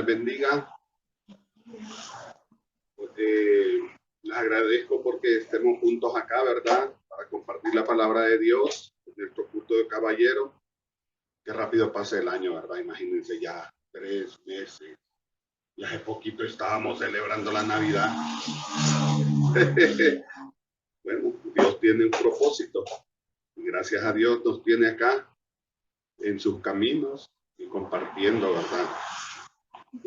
bendiga. Les agradezco porque estemos juntos acá, ¿verdad? Para compartir la palabra de Dios en nuestro culto de caballero. Qué rápido pasa el año, ¿verdad? Imagínense ya 3 meses. Y hace poquito estábamos celebrando la Navidad. Bueno, Dios tiene un propósito. Y gracias a Dios nos tiene acá en sus caminos y compartiendo, ¿verdad?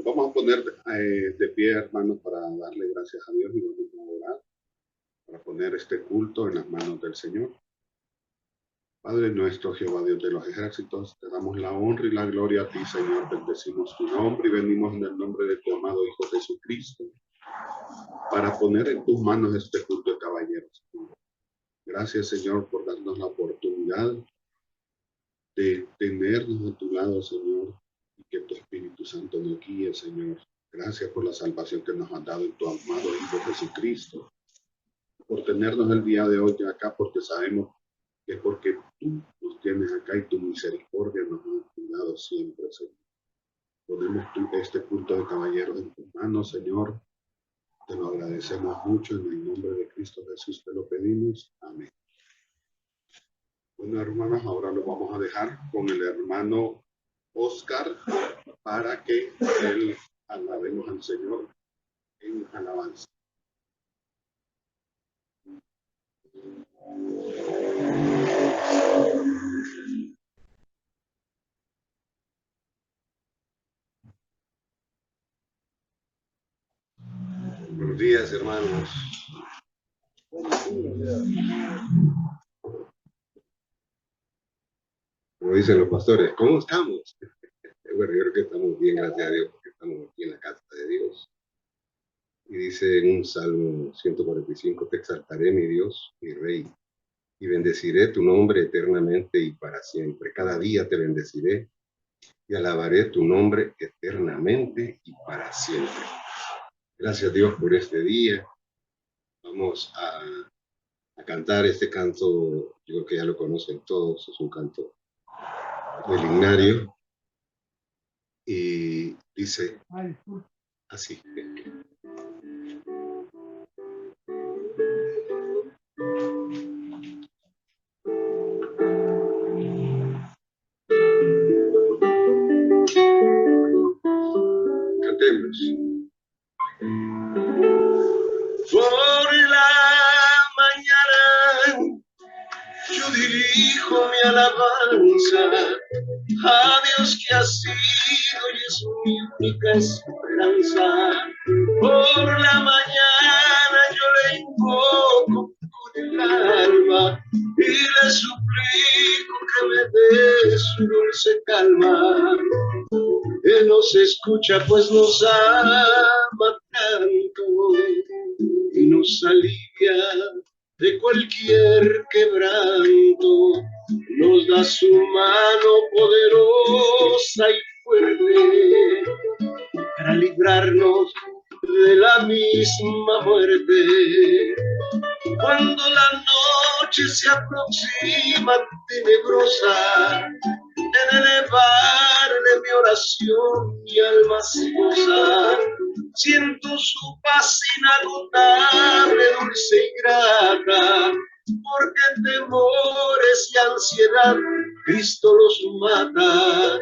Vamos a poner de pie, hermanos, para darle gracias a Dios y vamos a orar para poner este culto en las manos del Señor. Padre nuestro, Jehová Dios de los ejércitos, te damos la honra y la gloria a ti, Señor. Bendecimos tu nombre y venimos en el nombre de tu amado Hijo Jesucristo para poner en tus manos este culto de caballeros. Gracias, Señor, por darnos la oportunidad de tenernos a tu lado, Señor, y que tu Espíritu Santo nos guíe, Señor. Gracias por la salvación que nos has dado en tu amado Hijo Jesucristo, por tenernos el día de hoy acá, porque sabemos que es porque tú nos tienes acá y tu misericordia nos ha cuidado siempre, Señor. Ponemos este culto de caballeros en tus manos, Señor. Te lo agradecemos mucho en el nombre de Cristo Jesús, te lo pedimos. Amén. Bueno, hermanos, ahora lo vamos a dejar con el hermano Oscar para que él alabemos al Señor en alabanza. Buenos días, hermanos. Como dicen los pastores, ¿cómo estamos? Bueno, yo creo que estamos bien, gracias a Dios, porque estamos aquí en la casa de Dios. Y dice en un Salmo 145, te exaltaré, mi Dios, mi Rey, y bendeciré tu nombre eternamente y para siempre. Cada día te bendeciré y alabaré tu nombre eternamente y para siempre. Gracias, Dios, por este día. Vamos a cantar este canto, yo creo que ya lo conocen todos, es un canto del himnario. Y dice así. Cantemos. Por la mañana yo dirijo mi alabanza a Dios que ha sido y es mi única esperanza. Por la mañana yo le invoco con el alma y le suplico que me dé su dulce calma. Él nos escucha pues nos ama tanto y nos alivia de cualquier quebranto. Nos da su mano poderosa y fuerte para librarnos de la misma muerte. Cuando la noche se aproxima tenebrosa, en elevarle mi oración, mi alma se goza. Siento su paz inagotable, dulce y grata, porque temores y ansiedad Cristo los mata.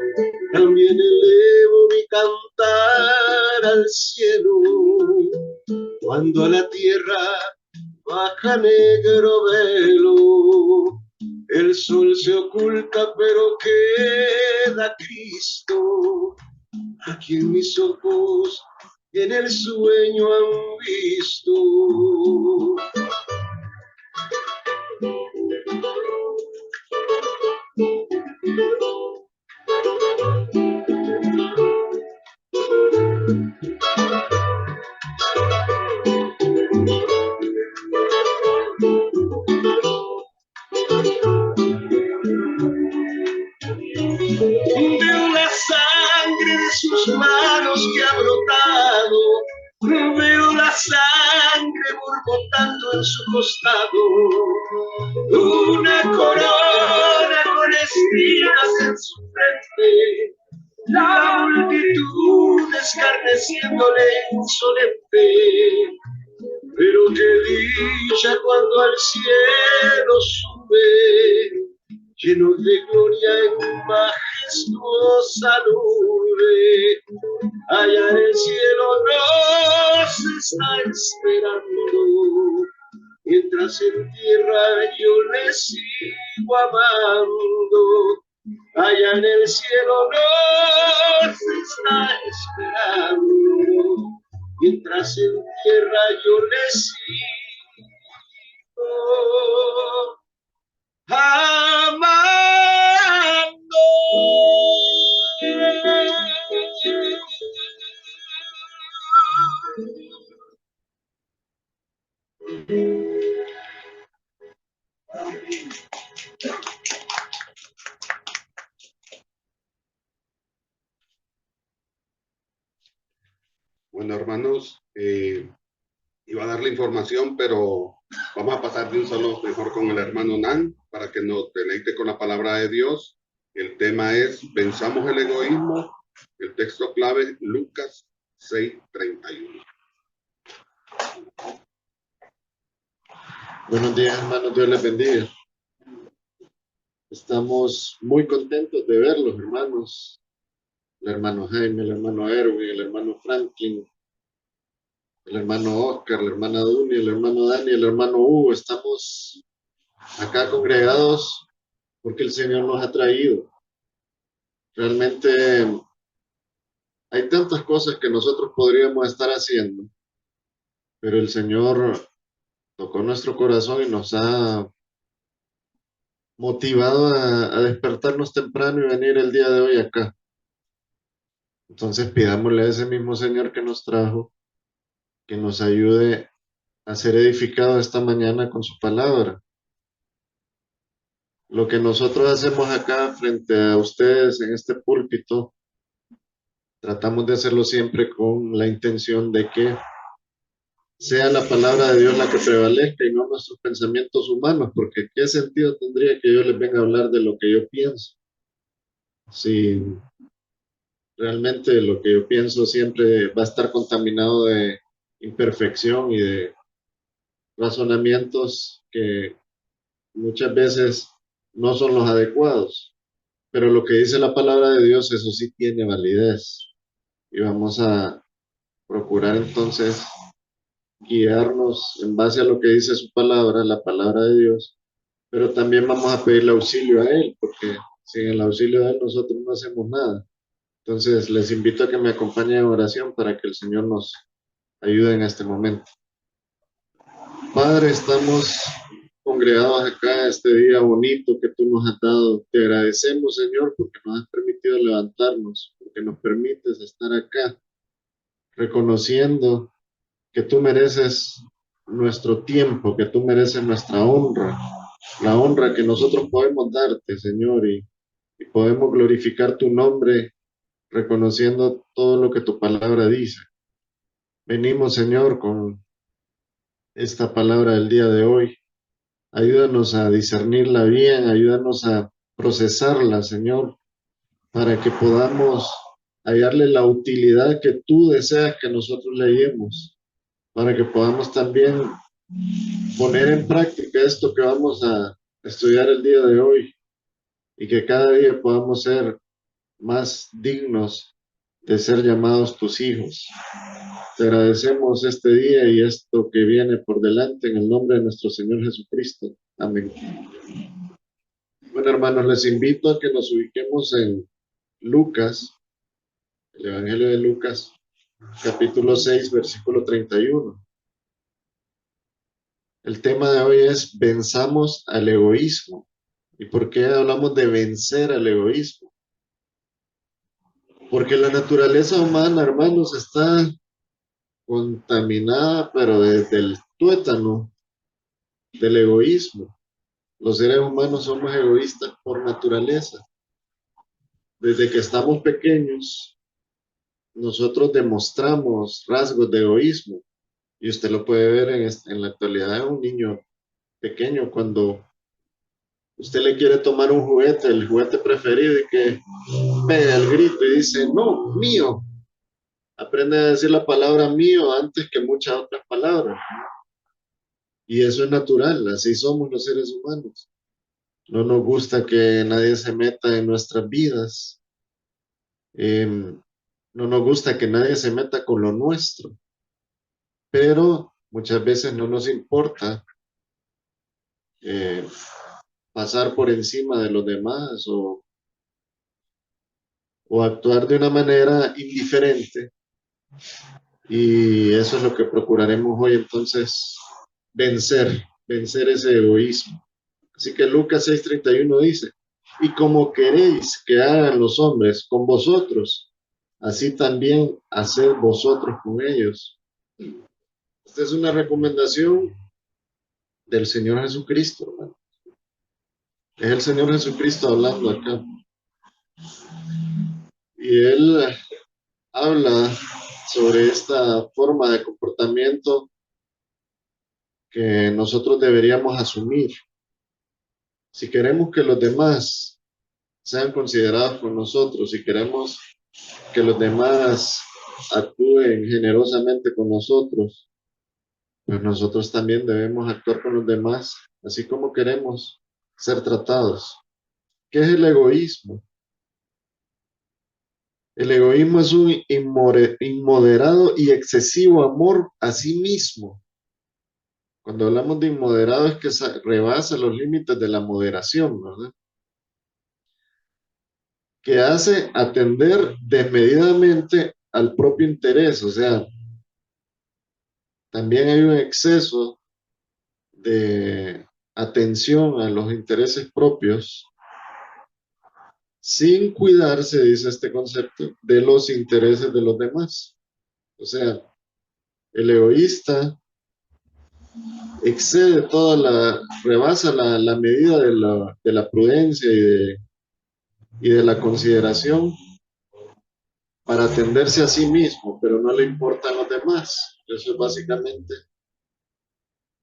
También elevo mi cantar al cielo, cuando a la tierra baja negro velo. El sol se oculta, pero queda Cristo, a quien mis ojos en el sueño han visto. Veo la sangre de sus manos que ha brotado, veo la sangre borbotando en su costado, una corona con espinas en su frente, la multitud de escarneciéndole insolente. Pero qué dicha cuando al cielo sube, lleno de gloria en majestuosa nube. Allá en el cielo nos está esperando, mientras en tierra yo le sigo amando. Allá en el cielo nos está esperando, mientras en tierra yo le sigo amando. Bueno, hermanos, iba a dar la información, pero vamos a pasar de un solo mejor con el hermano Nan para que nos deleite con la palabra de Dios. El tema es Venzamos el egoísmo. El texto clave, Lucas 6:31. Buenos días, hermanos, Dios les bendiga. Estamos muy contentos de verlos, hermanos. El hermano Jaime, el hermano Erwin, el hermano Franklin, el hermano Oscar, la hermana Duni, el hermano Dani, el hermano Hugo. Estamos acá congregados porque el Señor nos ha traído. Realmente hay tantas cosas que nosotros podríamos estar haciendo, pero el Señor tocó nuestro corazón y nos ha motivado a despertarnos temprano y venir el día de hoy acá. Entonces pidámosle a ese mismo Señor que nos trajo, que nos ayude a ser edificados esta mañana con su palabra. Lo que nosotros hacemos acá frente a ustedes en este púlpito, tratamos de hacerlo siempre con la intención de que sea la palabra de Dios la que prevalezca y no nuestros pensamientos humanos, porque ¿qué sentido tendría que yo les venga a hablar de lo que yo pienso? Si realmente lo que yo pienso siempre va a estar contaminado de imperfección y de razonamientos que muchas veces no son los adecuados. Pero lo que dice la palabra de Dios, eso sí tiene validez. Y vamos a procurar entonces guiarnos en base a lo que dice su palabra, la palabra de Dios, pero también vamos a pedirle auxilio a Él, porque sin el auxilio de Él nosotros no hacemos nada. Entonces les invito a que me acompañen en oración para que el Señor nos ayude en este momento. Padre, estamos congregados acá este día bonito que tú nos has dado. Te agradecemos, Señor, porque nos has permitido levantarnos, porque nos permites estar acá, reconociendo que tú mereces nuestro tiempo, que tú mereces nuestra honra, la honra que nosotros podemos darte, Señor, y podemos glorificar tu nombre reconociendo todo lo que tu palabra dice. Venimos, Señor, con esta palabra del día de hoy. Ayúdanos a discernirla bien, ayúdanos a procesarla, Señor, para que podamos hallarle la utilidad que tú deseas que nosotros leemos, para que podamos también poner en práctica esto que vamos a estudiar el día de hoy y que cada día podamos ser más dignos de ser llamados tus hijos. Te agradecemos este día y esto que viene por delante en el nombre de nuestro Señor Jesucristo. Amén. Bueno, hermanos, les invito a que nos ubiquemos en Lucas, el Evangelio de Lucas, capítulo 6, versículo 31. El tema de hoy es venzamos al egoísmo. ¿Y por qué hablamos de vencer al egoísmo? Porque la naturaleza humana, hermanos, está contaminada, pero desde el tuétano del egoísmo. Los seres humanos somos egoístas por naturaleza. Desde que estamos pequeños, nosotros demostramos rasgos de egoísmo. Y usted lo puede ver en la actualidad de un niño pequeño cuando usted le quiere tomar un juguete, el juguete preferido, y que pega el grito y dice, no, mío. aprende a decir la palabra mío antes que muchas otras palabras. Y eso es natural, así somos los seres humanos. No nos gusta que nadie se meta en nuestras vidas. No nos gusta que nadie se meta con lo nuestro, pero muchas veces no nos importa eh, pasar por encima de los demás o actuar de una manera indiferente. Y eso es lo que procuraremos hoy entonces, vencer ese egoísmo. Así que Lucas 6:31 dice, y como queréis que hagan los hombres con vosotros, así también haced vosotros con ellos. Esta es una recomendación del Señor Jesucristo, hermano. Es el Señor Jesucristo hablando acá. Y Él habla sobre esta forma de comportamiento que nosotros deberíamos asumir. Si queremos que los demás sean considerados por nosotros, si queremos que los demás actúen generosamente con nosotros, pues nosotros también debemos actuar con los demás, así como queremos ser tratados. ¿Qué es el egoísmo? El egoísmo es un inmoderado y excesivo amor a sí mismo. Cuando hablamos de inmoderado es que rebasa los límites de la moderación, ¿verdad? Que hace atender desmedidamente al propio interés, o sea, también hay un exceso de atención a los intereses propios sin cuidarse, dice este concepto, de los intereses de los demás. O sea, el egoísta excede rebasa la medida de la prudencia y de la consideración para atenderse a sí mismo, pero no le importan los demás. Eso es básicamente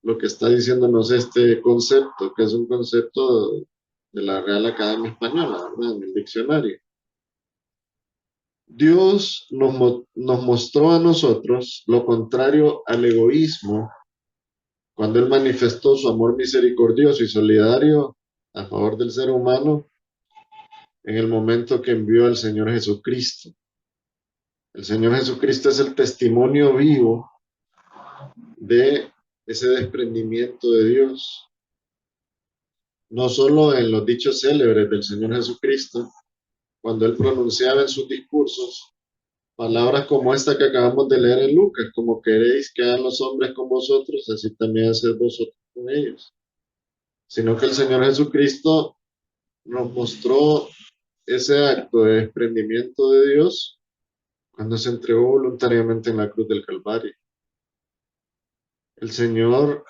lo que está diciéndonos este concepto, que es un concepto de la Real Academia Española, ¿verdad? En el diccionario. Dios nos mostró a nosotros lo contrario al egoísmo cuando Él manifestó su amor misericordioso y solidario a favor del ser humano en el momento que envió al Señor Jesucristo. El Señor Jesucristo es el testimonio vivo de ese desprendimiento de Dios, no solo en los dichos célebres del Señor Jesucristo, cuando Él pronunciaba en sus discursos palabras como esta que acabamos de leer en Lucas, como queréis que hagan los hombres con vosotros, así también haced vosotros con ellos, sino que el Señor Jesucristo nos mostró ese acto de desprendimiento de Dios cuando se entregó voluntariamente en la cruz del Calvario. El Señor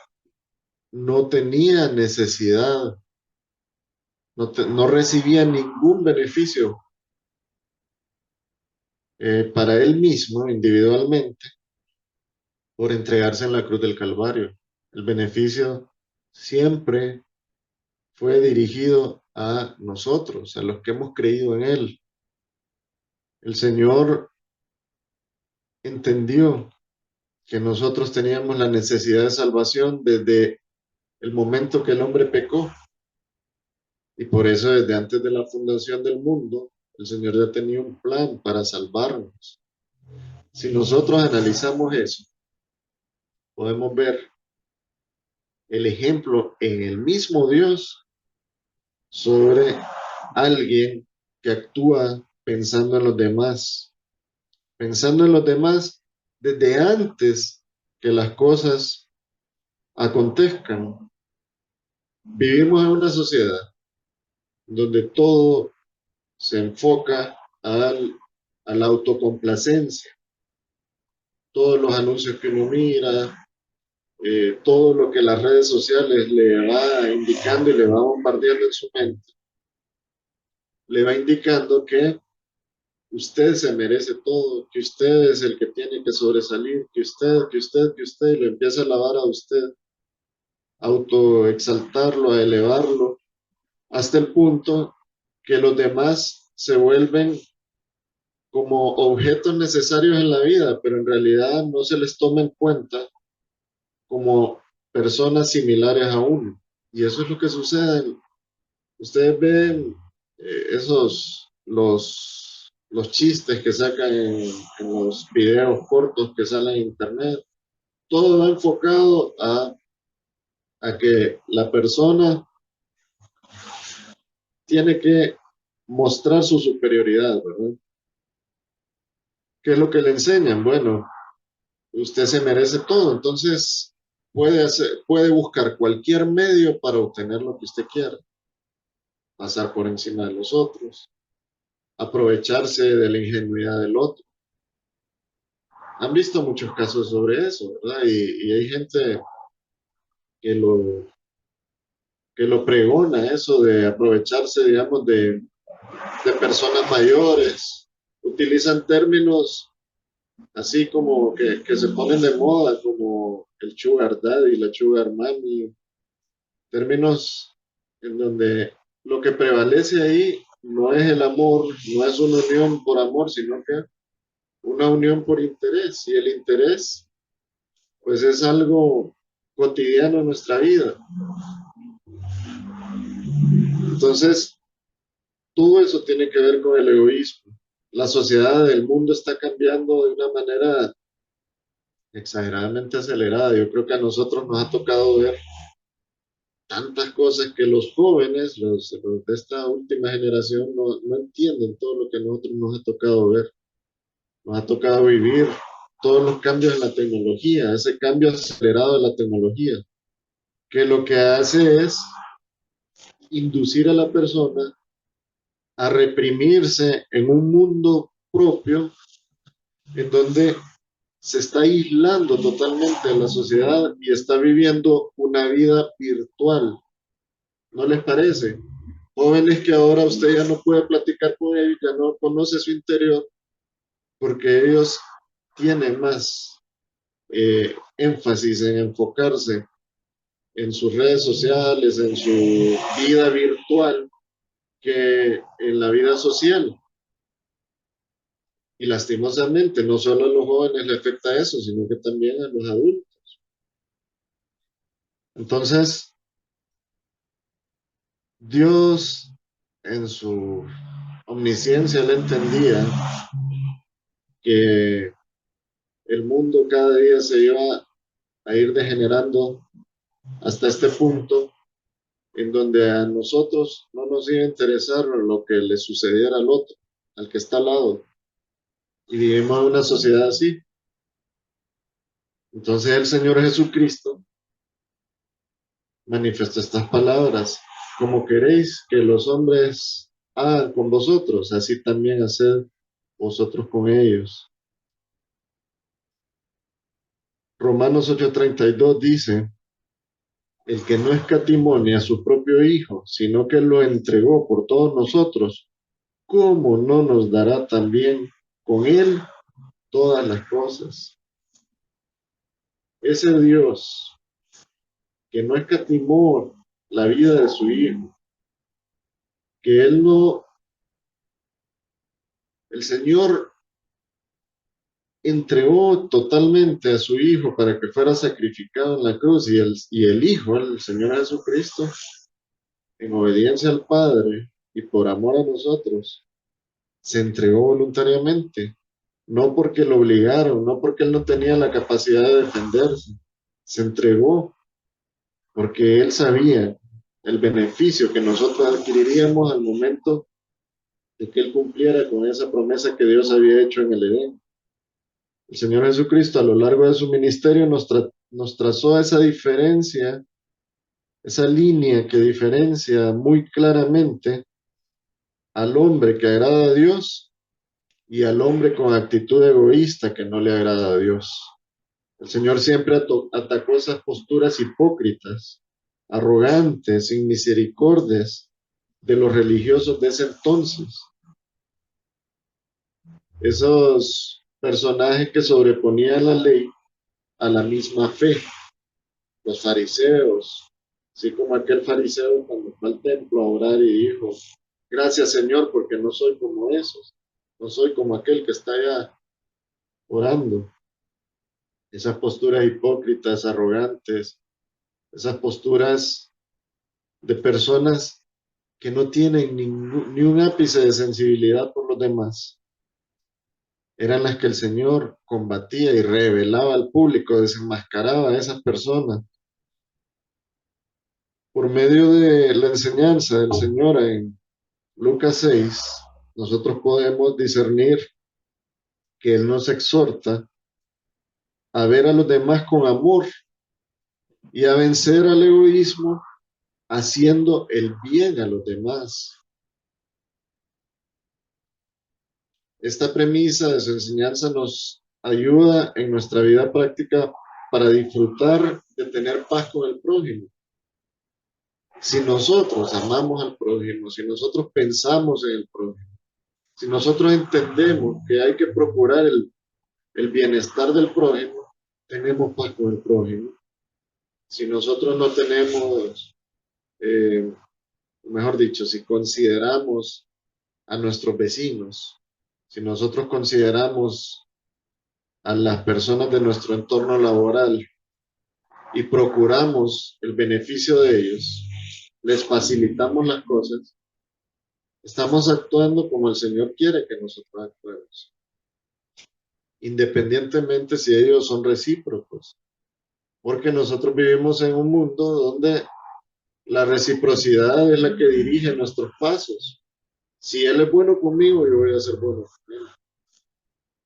no tenía necesidad, no recibía ningún beneficio para Él mismo individualmente por entregarse en la cruz del Calvario. El beneficio siempre fue dirigido a nosotros, a los que hemos creído en Él. El Señor entendió que nosotros teníamos la necesidad de salvación desde el momento que el hombre pecó. Y por eso desde antes de la fundación del mundo, el Señor ya tenía un plan para salvarnos. Si nosotros analizamos eso, podemos ver el ejemplo en el mismo Dios sobre alguien que actúa pensando en los demás desde antes que las cosas acontezcan. Vivimos en una sociedad donde todo se enfoca a la autocomplacencia. Todos los anuncios que uno mira, todo lo que las redes sociales le va indicando y le va bombardeando en su mente, le va indicando que usted se merece todo, que usted es el que tiene que sobresalir, y lo empieza a alabar a usted, a autoexaltarlo, a elevarlo, hasta el punto que los demás se vuelven como objetos necesarios en la vida, pero en realidad no se les toma en cuenta como personas similares a uno. Y eso es lo que sucede. Ustedes ven los chistes que sacan en los videos cortos que salen en internet. Todo va enfocado a que la persona tiene que mostrar su superioridad, ¿verdad? ¿Qué es lo que le enseñan? Bueno, usted se merece todo, entonces puede buscar cualquier medio para obtener lo que usted quiera, pasar por encima de los otros, aprovecharse de la ingenuidad del otro. Han visto muchos casos sobre eso, ¿verdad? Y hay gente que que lo pregona, eso de aprovecharse, digamos, de personas mayores. Utilizan términos así como que se ponen de moda, como el sugar daddy, la sugar mommy, términos en donde lo que prevalece ahí no es el amor, no es una unión por amor, sino que una unión por interés. Y el interés, pues es algo cotidiano en nuestra vida. Entonces, todo eso tiene que ver con el egoísmo. La sociedad del mundo está cambiando de una manera exageradamente acelerada. Yo creo que a nosotros nos ha tocado ver tantas cosas que los jóvenes, los de esta última generación, no entienden todo lo que a nosotros nos ha tocado ver. Nos ha tocado vivir todos los cambios en la tecnología, ese cambio acelerado de la tecnología, que lo que hace es inducir a la persona a reprimirse en un mundo propio en donde se está aislando totalmente de la sociedad y está viviendo una vida virtual. ¿No les parece? Jóvenes que ahora usted ya no puede platicar con ellos, ya no conoce su interior, porque ellos tienen más énfasis en enfocarse en sus redes sociales, en su vida virtual, que en la vida social. Y lastimosamente, no solo a los jóvenes le afecta eso, sino que también a los adultos. Entonces, Dios en su omnisciencia le entendía que el mundo cada día se iba a ir degenerando hasta este punto en donde a nosotros no nos iba a interesar lo que le sucediera al otro, al que está al lado. Y vivimos en una sociedad así. Entonces el Señor Jesucristo manifiesta estas palabras: como queréis que los hombres hagan con vosotros, así también haced vosotros con ellos. Romanos 8:32 dice: el que no escatimó ni a su propio Hijo, sino que lo entregó por todos nosotros, ¿cómo no nos dará también con él todas las cosas? Ese Dios que no escatimó la vida de su Hijo, que Él no, el Señor entregó totalmente a su Hijo para que fuera sacrificado en la cruz, y el Hijo, el Señor Jesucristo, en obediencia al Padre y por amor a nosotros, se entregó voluntariamente, no porque lo obligaron, no porque Él no tenía la capacidad de defenderse, se entregó porque Él sabía el beneficio que nosotros adquiriríamos al momento de que Él cumpliera con esa promesa que Dios había hecho en el Edén. El Señor Jesucristo a lo largo de su ministerio nos trazó esa diferencia, esa línea que diferencia muy claramente al hombre que agrada a Dios y al hombre con actitud egoísta que no le agrada a Dios. El Señor siempre atacó esas posturas hipócritas, arrogantes, sin misericordias de los religiosos de ese entonces. Esos personajes que sobreponían la ley a la misma fe, los fariseos, así como aquel fariseo cuando fue al templo a orar y dijo: gracias, Señor, porque no soy como esos. no soy como aquel que está allá orando. Esas posturas hipócritas, arrogantes, esas posturas de personas que no tienen ni un ápice de sensibilidad por los demás, eran las que el Señor combatía y revelaba al público, desenmascaraba a esas personas. Por medio de la enseñanza del Señor en Lucas 6, nosotros podemos discernir que Él nos exhorta a ver a los demás con amor y a vencer al egoísmo haciendo el bien a los demás. Esta premisa de su enseñanza nos ayuda en nuestra vida práctica para disfrutar de tener paz con el prójimo. Si nosotros amamos al prójimo, si nosotros pensamos en el prójimo, si nosotros entendemos que hay que procurar el bienestar del prójimo, tenemos paz con el prójimo. Si nosotros no tenemos, mejor dicho, si consideramos a nuestros vecinos, si nosotros consideramos a las personas de nuestro entorno laboral y procuramos el beneficio de ellos, les facilitamos las cosas, estamos actuando como el Señor quiere que nosotros actuemos, independientemente si ellos son recíprocos, porque nosotros vivimos en un mundo donde la reciprocidad es la que dirige nuestros pasos. Si Él es bueno conmigo, yo voy a ser bueno con Él.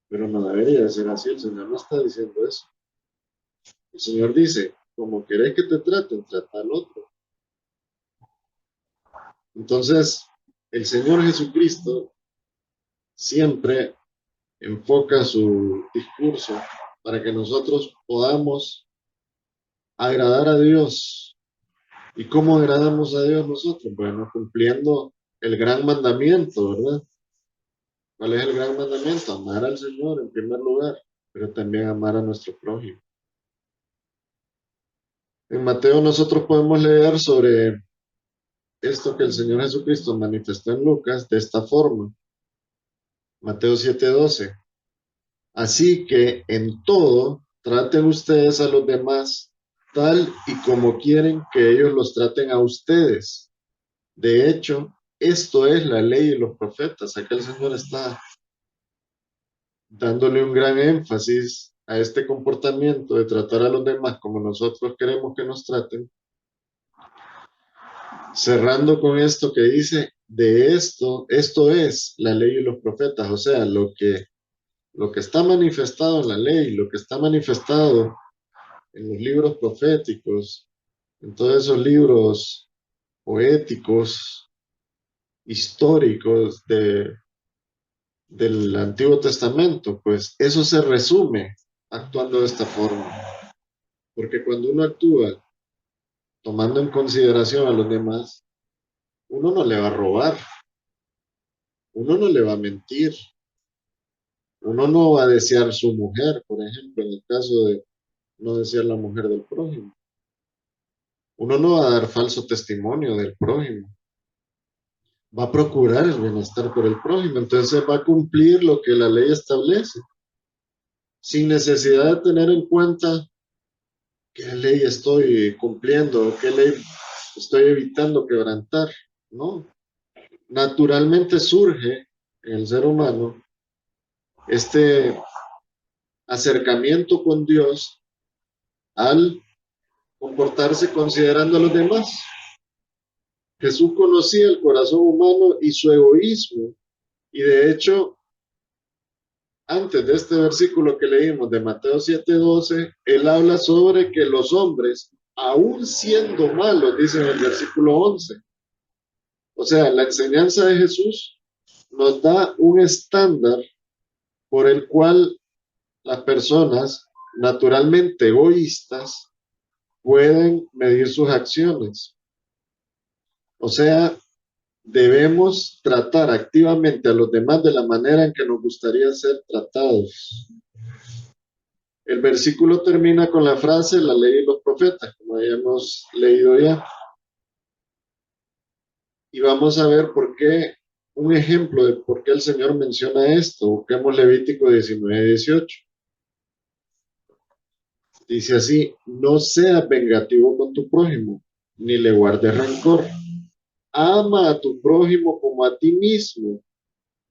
Pero no debería ser así, el Señor no está diciendo eso. El Señor dice, como querés que te traten, trata al otro. Entonces, el Señor Jesucristo siempre enfoca su discurso para que nosotros podamos agradar a Dios. ¿Y cómo agradamos a Dios nosotros? Bueno, cumpliendo el gran mandamiento, ¿verdad? ¿Cuál es el gran mandamiento? Amar al Señor en primer lugar, pero también amar a nuestro prójimo. En Mateo nosotros podemos leer sobre esto que el Señor Jesucristo manifestó en Lucas de esta forma. Mateo 7:12. Así que en todo traten ustedes a los demás tal y como quieren que ellos los traten a ustedes. De hecho, esto es la ley y los profetas. Acá el Señor está dándole un gran énfasis a este comportamiento de tratar a los demás como nosotros queremos que nos traten, cerrando con esto que dice, de esto es la ley y los profetas, o sea, lo que está manifestado en la ley, lo que está manifestado en los libros proféticos, en todos esos libros poéticos, históricos del Antiguo Testamento, pues eso se resume actuando de esta forma. Porque cuando uno actúa tomando en consideración a los demás, uno no le va a robar, uno no le va a mentir, uno no va a desear su mujer, por ejemplo, en el caso de no desear la mujer del prójimo. Uno no va a dar falso testimonio del prójimo. Va a procurar el bienestar por el prójimo, entonces va a cumplir lo que la ley establece, sin necesidad de tener en cuenta qué ley estoy cumpliendo o qué ley estoy evitando quebrantar. No, naturalmente surge en el ser humano este acercamiento con Dios al comportarse considerando a los demás. Jesús conocía el corazón humano y su egoísmo, y de hecho, antes de este versículo que leímos de Mateo 7:12, él habla sobre que los hombres, aún siendo malos, dice en el versículo 11. O sea, la enseñanza de Jesús nos da un estándar por el cual las personas naturalmente egoístas pueden medir sus acciones. O sea, debemos tratar activamente a los demás de la manera en que nos gustaría ser tratados. El versículo termina con la frase, la ley y los profetas, como habíamos leído ya. Y vamos a ver por qué un ejemplo de por qué el Señor menciona esto. Busquemos Levítico 19:18. Dice así: no seas vengativo con tu prójimo, ni le guardes rencor. Ama a tu prójimo como a ti mismo.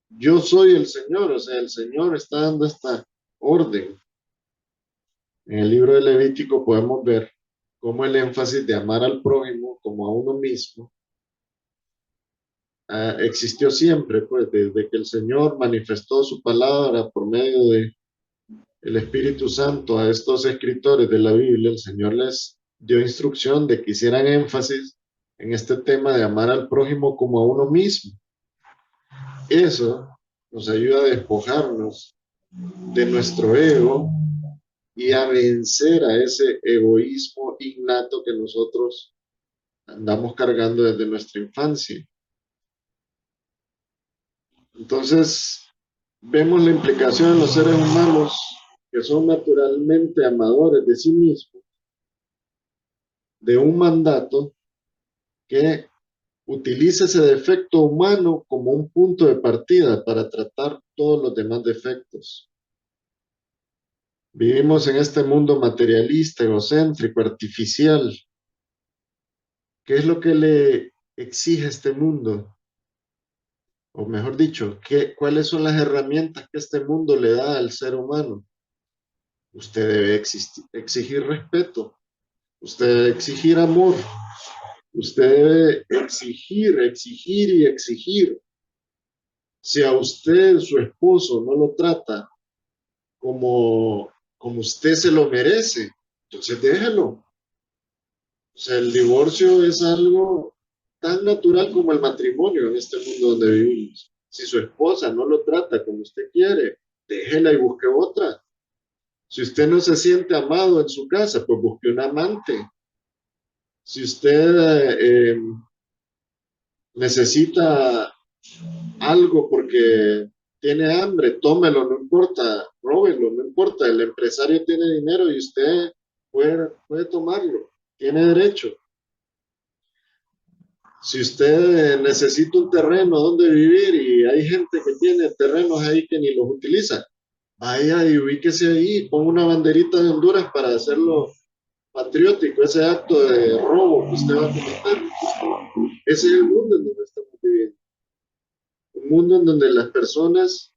Yo soy el Señor. O sea, el Señor está dando esta orden. En el libro de Levítico podemos ver cómo el énfasis de amar al prójimo como a uno mismo existió siempre, pues desde que el Señor manifestó su palabra por medio de el Espíritu Santo a estos escritores de la Biblia. El Señor les dio instrucción de que hicieran énfasis en este tema de amar al prójimo como a uno mismo. Eso nos ayuda a despojarnos de nuestro ego y a vencer a ese egoísmo innato que nosotros andamos cargando desde nuestra infancia. Entonces, vemos la implicación en los seres humanos que son naturalmente amadores de sí mismos, de un mandato que utiliza ese defecto humano como un punto de partida para tratar todos los demás defectos. Vivimos en este mundo materialista, egocéntrico, artificial. ¿Qué es lo que le exige este mundo? O mejor dicho, ¿cuáles son las herramientas que este mundo le da al ser humano? Usted debe exigir respeto, usted debe exigir amor, usted debe exigir y exigir. Si a usted, su esposo, no lo trata como usted se lo merece, entonces déjelo. O sea, el divorcio es algo tan natural como el matrimonio en este mundo donde vivimos. Si su esposa no lo trata como usted quiere, déjela y busque otra. Si usted no se siente amado en su casa, pues busque un amante. Si usted necesita algo porque tiene hambre, tómelo, no importa, róbelo, no importa. El empresario tiene dinero y usted puede tomarlo, tiene derecho. Si usted necesita un terreno donde vivir y hay gente que tiene terrenos ahí que ni los utiliza, vaya y ubíquese ahí, ponga una banderita de Honduras para hacerlo patriótico, ese acto de robo que usted va a cometer. Ese es el mundo en donde estamos viviendo. Un mundo en donde las personas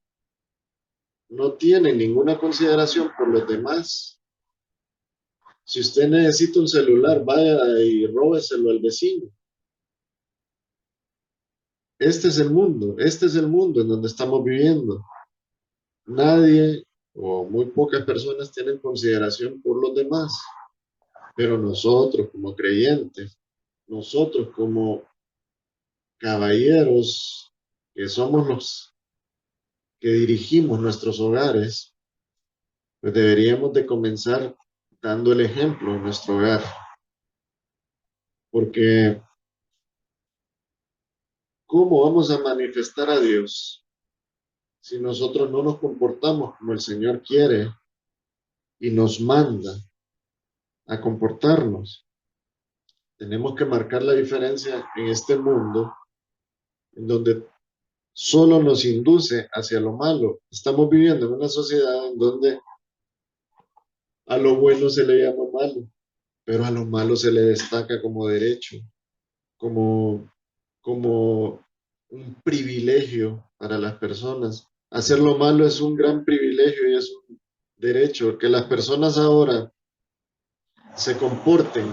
no tienen ninguna consideración por los demás. Si usted necesita un celular, vaya y róbeselo al vecino. Este es el mundo en donde estamos viviendo. Nadie o muy pocas personas tienen consideración por los demás, pero nosotros como creyentes, nosotros como caballeros que somos los que dirigimos nuestros hogares, pues deberíamos de comenzar dando el ejemplo en nuestro hogar, porque ¿cómo vamos a manifestar a Dios si nosotros no nos comportamos como el Señor quiere y nos manda a comportarnos? Tenemos que marcar la diferencia en este mundo en donde solo nos induce hacia lo malo. Estamos viviendo en una sociedad en donde a lo bueno se le llama malo, pero a lo malo se le destaca como derecho, como, como un privilegio para las personas. Hacer lo malo es un gran privilegio y es un derecho. Que las personas ahora se comporten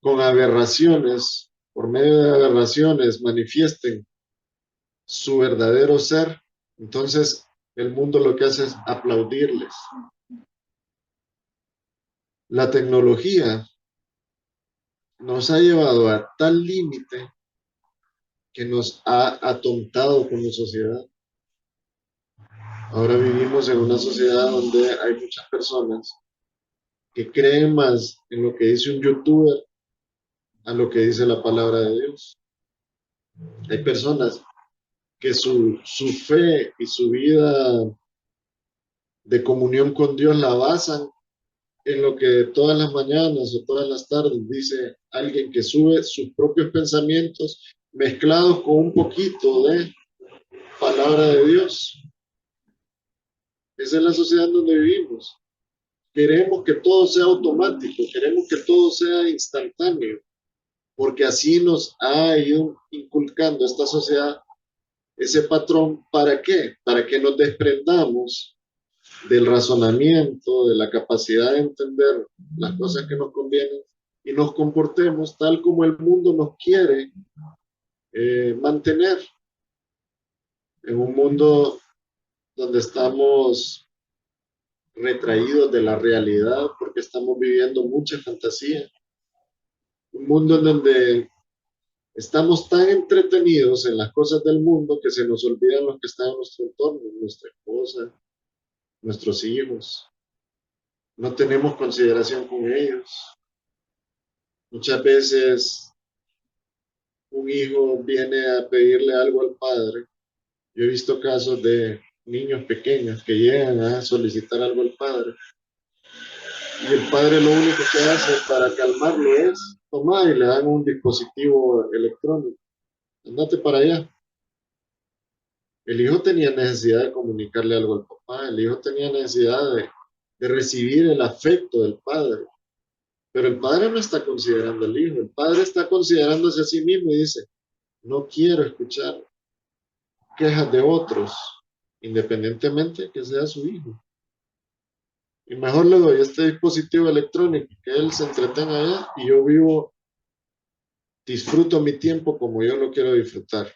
con aberraciones, por medio de aberraciones, manifiesten su verdadero ser, entonces el mundo lo que hace es aplaudirles. La tecnología nos ha llevado a tal límite que nos ha atontado como sociedad. Ahora vivimos en una sociedad donde hay muchas personas que creen más en lo que dice un youtuber a lo que dice la palabra de Dios. Hay personas que su fe y su vida de comunión con Dios la basan en lo que todas las mañanas o todas las tardes dice alguien que sube sus propios pensamientos mezclados con un poquito de palabra de Dios. Esa es la sociedad donde vivimos. Queremos que todo sea automático, queremos que todo sea instantáneo, porque así nos ha ido inculcando esta sociedad ese patrón. ¿Para qué? Para que nos desprendamos del razonamiento, de la capacidad de entender las cosas que nos convienen y nos comportemos tal como el mundo nos quiere mantener, en un mundo donde estamos retraídos de la realidad porque estamos viviendo mucha fantasía, un mundo en donde estamos tan entretenidos en las cosas del mundo que se nos olvidan los que están en nuestro entorno, nuestra esposa, nuestros hijos. No tenemos consideración con ellos. Muchas veces un hijo viene a pedirle algo al padre. Yo he visto casos de niños pequeños que llegan a solicitar algo al padre y el padre lo único que hace para calmarlo es tomar y le dan un dispositivo electrónico. Andate para allá. El hijo tenía necesidad de comunicarle algo al papá, el hijo tenía necesidad de recibir el afecto del padre, pero el padre no está considerando al hijo, el padre está considerándose a sí mismo y dice, no quiero escuchar quejas de otros, independientemente que sea su hijo. Y mejor le doy este dispositivo electrónico, que él se entretenga allá y yo vivo, disfruto mi tiempo como yo lo quiero disfrutar.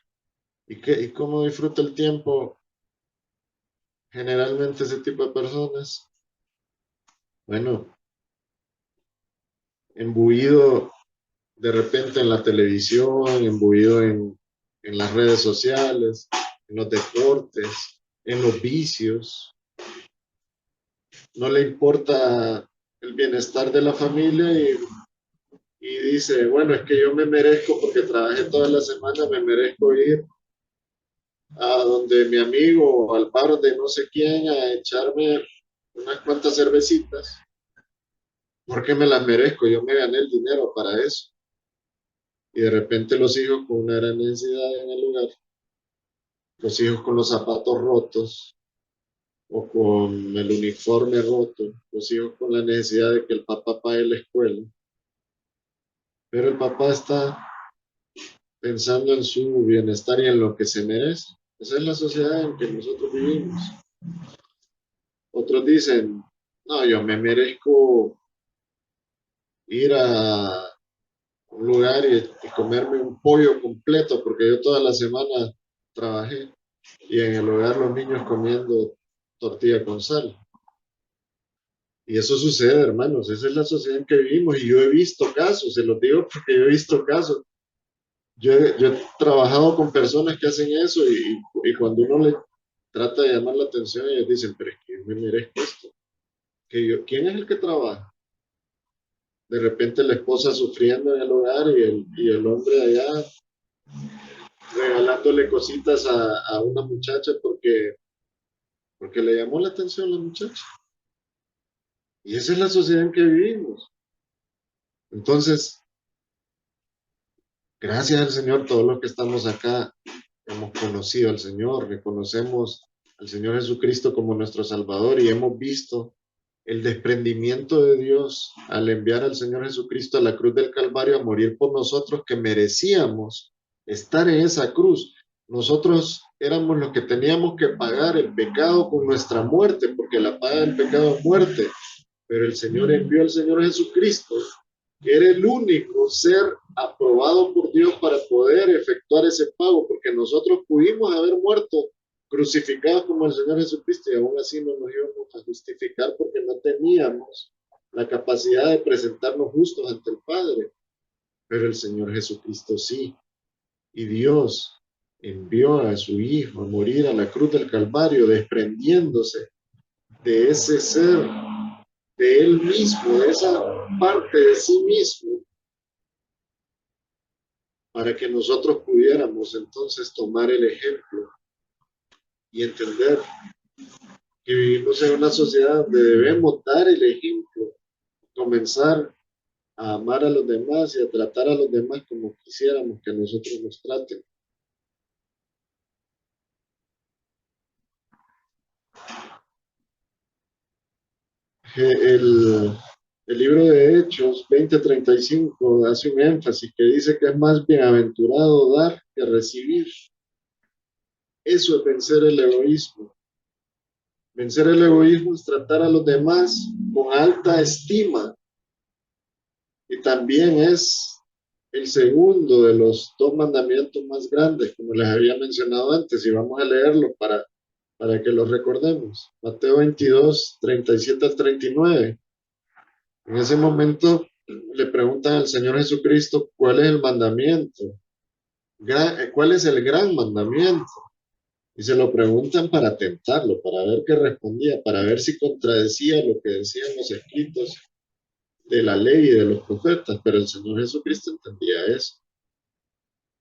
¿Y cómo disfruta el tiempo generalmente ese tipo de personas? Bueno, imbuido de repente en la televisión, imbuido en las redes sociales, en los deportes, en los vicios. No le importa el bienestar de la familia y dice, bueno, es que yo me merezco porque trabajé toda la semana, me merezco ir a donde mi amigo o al bar de no sé quién a echarme unas cuantas cervecitas, porque me las merezco, yo me gané el dinero para eso. Y de repente los hijos con una gran necesidad en el lugar, los hijos con los zapatos rotos o con el uniforme roto, los hijos con la necesidad de que el papá pague la escuela, pero el papá está pensando en su bienestar y en lo que se merece. Esa es la sociedad en que nosotros vivimos. Otros dicen, no, yo me merezco ir a un lugar y comerme un pollo completo porque yo toda la semana trabajé y en el hogar los niños comiendo tortilla con sal. Y eso sucede, hermanos, esa es la sociedad en que vivimos y yo he visto casos, se los digo porque yo he visto casos. Yo he trabajado con personas que hacen eso y cuando uno le trata de llamar la atención, ellos dicen, pero es que yo me merezco esto. ¿Quién es el que trabaja? De repente la esposa sufriendo en el hogar y el hombre allá regalándole cositas a una muchacha porque le llamó la atención a la muchacha. Y esa es la sociedad en que vivimos. Entonces, gracias al Señor, todos los que estamos acá hemos conocido al Señor, reconocemos al Señor Jesucristo como nuestro Salvador y hemos visto el desprendimiento de Dios al enviar al Señor Jesucristo a la cruz del Calvario a morir por nosotros que merecíamos estar en esa cruz. Nosotros éramos los que teníamos que pagar el pecado con nuestra muerte, porque la paga del pecado es muerte. Pero el Señor envió al Señor Jesucristo, que era el único ser aprobado por Dios para poder efectuar ese pago, porque nosotros pudimos haber muerto crucificados como el Señor Jesucristo y aún así no nos íbamos a justificar porque no teníamos la capacidad de presentarnos justos ante el Padre. Pero el Señor Jesucristo sí. Y Dios envió a su Hijo a morir a la cruz del Calvario, desprendiéndose de ese ser, de Él mismo, de esa parte de sí mismo, para que nosotros pudiéramos entonces tomar el ejemplo y entender que vivimos en una sociedad donde debemos dar el ejemplo, comenzar a amar a los demás y a tratar a los demás como quisiéramos que nosotros nos traten. El libro de Hechos 20:35 hace un énfasis que dice que es más bienaventurado dar que recibir. Eso es vencer el egoísmo. Vencer el egoísmo es tratar a los demás con alta estima, y también es el segundo de los dos mandamientos más grandes, como les había mencionado antes, y vamos a leerlo para que lo recordemos. Mateo 22:37 al 39. En ese momento le preguntan al Señor Jesucristo cuál es el mandamiento, cuál es el gran mandamiento. Y se lo preguntan para tentarlo, para ver qué respondía, para ver si contradecía lo que decían los escritos de la ley y de los profetas. Pero el Señor Jesucristo entendía eso.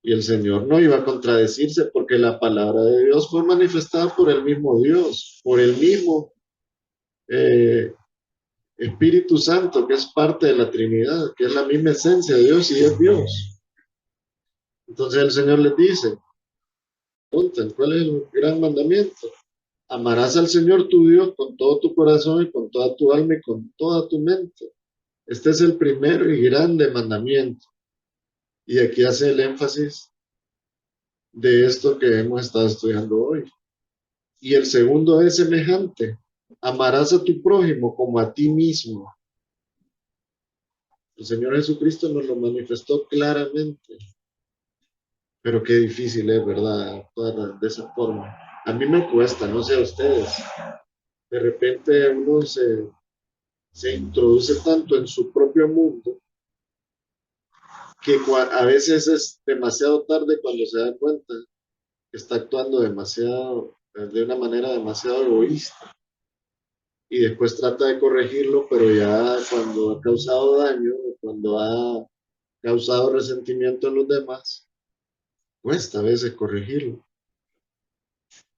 Y el Señor no iba a contradecirse porque la palabra de Dios fue manifestada por el mismo Dios, por el mismo eh, Espíritu Santo, que es parte de la Trinidad, que es la misma esencia de Dios y es Dios. Entonces el Señor les dice, preguntan, ¿cuál es el gran mandamiento? Amarás al Señor tu Dios con todo tu corazón y con toda tu alma y con toda tu mente. Este es el primero y grande mandamiento. Y aquí hace el énfasis de esto que hemos estado estudiando hoy. Y el segundo es semejante. Amarás a tu prójimo como a ti mismo. El Señor Jesucristo nos lo manifestó claramente. Pero qué difícil es, ¿verdad? Actuar de esa forma. A mí me cuesta, no sé a ustedes. De repente uno se introduce tanto en su propio mundo que a veces es demasiado tarde cuando se da cuenta que está actuando demasiado, de una manera demasiado egoísta. Y después trata de corregirlo, pero ya cuando ha causado daño, cuando ha causado resentimiento en los demás, cuesta a veces corregirlo.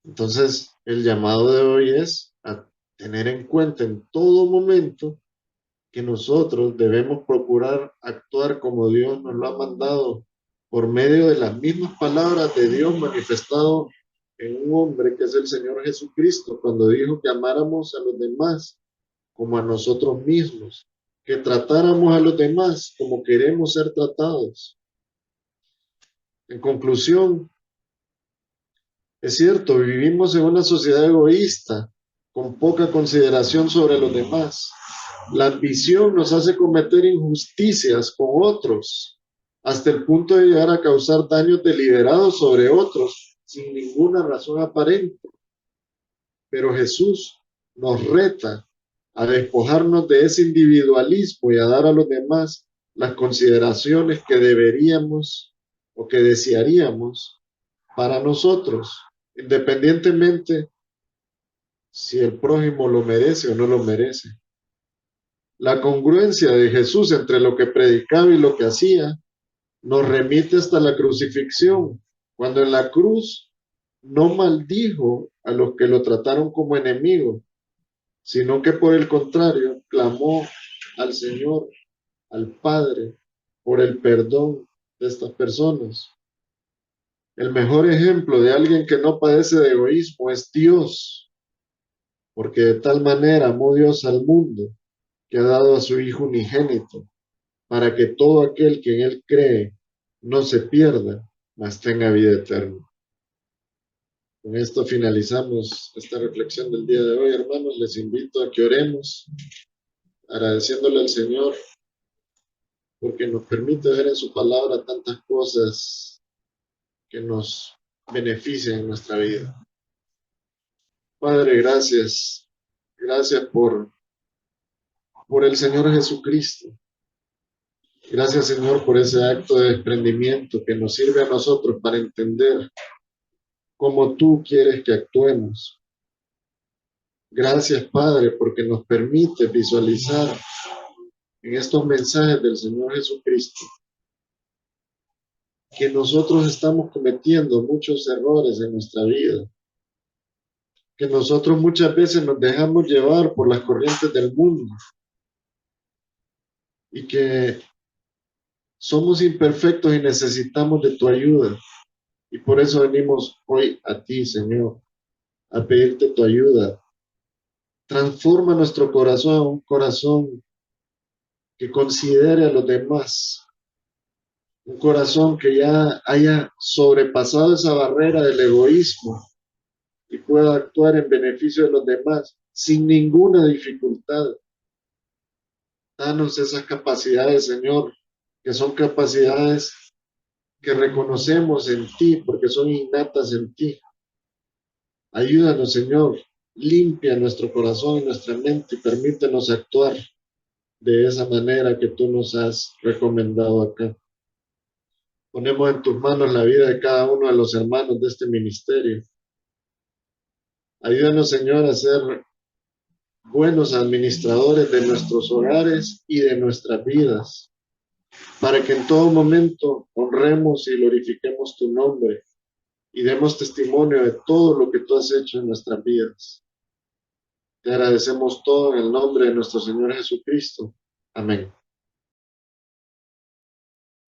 Entonces, el llamado de hoy es a tener en cuenta en todo momento que nosotros debemos procurar actuar como Dios nos lo ha mandado por medio de las mismas palabras de Dios manifestado en un hombre que es el Señor Jesucristo, cuando dijo que amáramos a los demás como a nosotros mismos, que tratáramos a los demás como queremos ser tratados. En conclusión, es cierto, vivimos en una sociedad egoísta, con poca consideración sobre los demás. La ambición nos hace cometer injusticias con otros, hasta el punto de llegar a causar daños deliberados sobre otros, sin ninguna razón aparente. Pero Jesús nos reta a despojarnos de ese individualismo y a dar a los demás las consideraciones que deberíamos o que desearíamos para nosotros, independientemente si el prójimo lo merece o no lo merece. La congruencia de Jesús entre lo que predicaba y lo que hacía nos remite hasta la crucifixión, cuando en la cruz no maldijo a los que lo trataron como enemigo, sino que por el contrario clamó al Señor, al Padre, por el perdón de estas personas. El mejor ejemplo de alguien que no padece de egoísmo es Dios, porque de tal manera amó Dios al mundo que ha dado a su Hijo unigénito, para que todo aquel que en Él cree no se pierda, mas tenga vida eterna. Con esto finalizamos esta reflexión del día de hoy, hermanos. Les invito a que oremos, agradeciéndole al Señor, porque nos permite ver en su palabra tantas cosas que nos benefician en nuestra vida. Padre, gracias. Gracias por el Señor Jesucristo. Gracias, Señor, por ese acto de desprendimiento que nos sirve a nosotros para entender cómo tú quieres que actuemos. Gracias, Padre, porque nos permite visualizar en estos mensajes del Señor Jesucristo que nosotros estamos cometiendo muchos errores en nuestra vida, que nosotros muchas veces nos dejamos llevar por las corrientes del mundo y que somos imperfectos y necesitamos de tu ayuda. Y por eso venimos hoy a ti, Señor, a pedirte tu ayuda, Transforma nuestro corazón a un corazón que considere a los demás, un corazón que ya haya sobrepasado esa barrera del egoísmo y pueda actuar en beneficio de los demás sin ninguna dificultad. Danos esas capacidades, Señor, que son capacidades que reconocemos en ti porque son innatas en ti. Ayúdanos, Señor, limpia nuestro corazón y nuestra mente y permítenos actuar de esa manera que tú nos has recomendado acá. Ponemos en tus manos la vida de cada uno de los hermanos de este ministerio. Ayúdanos, Señor, a ser buenos administradores de nuestros hogares y de nuestras vidas, para que en todo momento honremos y glorifiquemos tu nombre y demos testimonio de todo lo que tú has hecho en nuestras vidas. Te agradecemos todo en el nombre de nuestro Señor Jesucristo. Amén.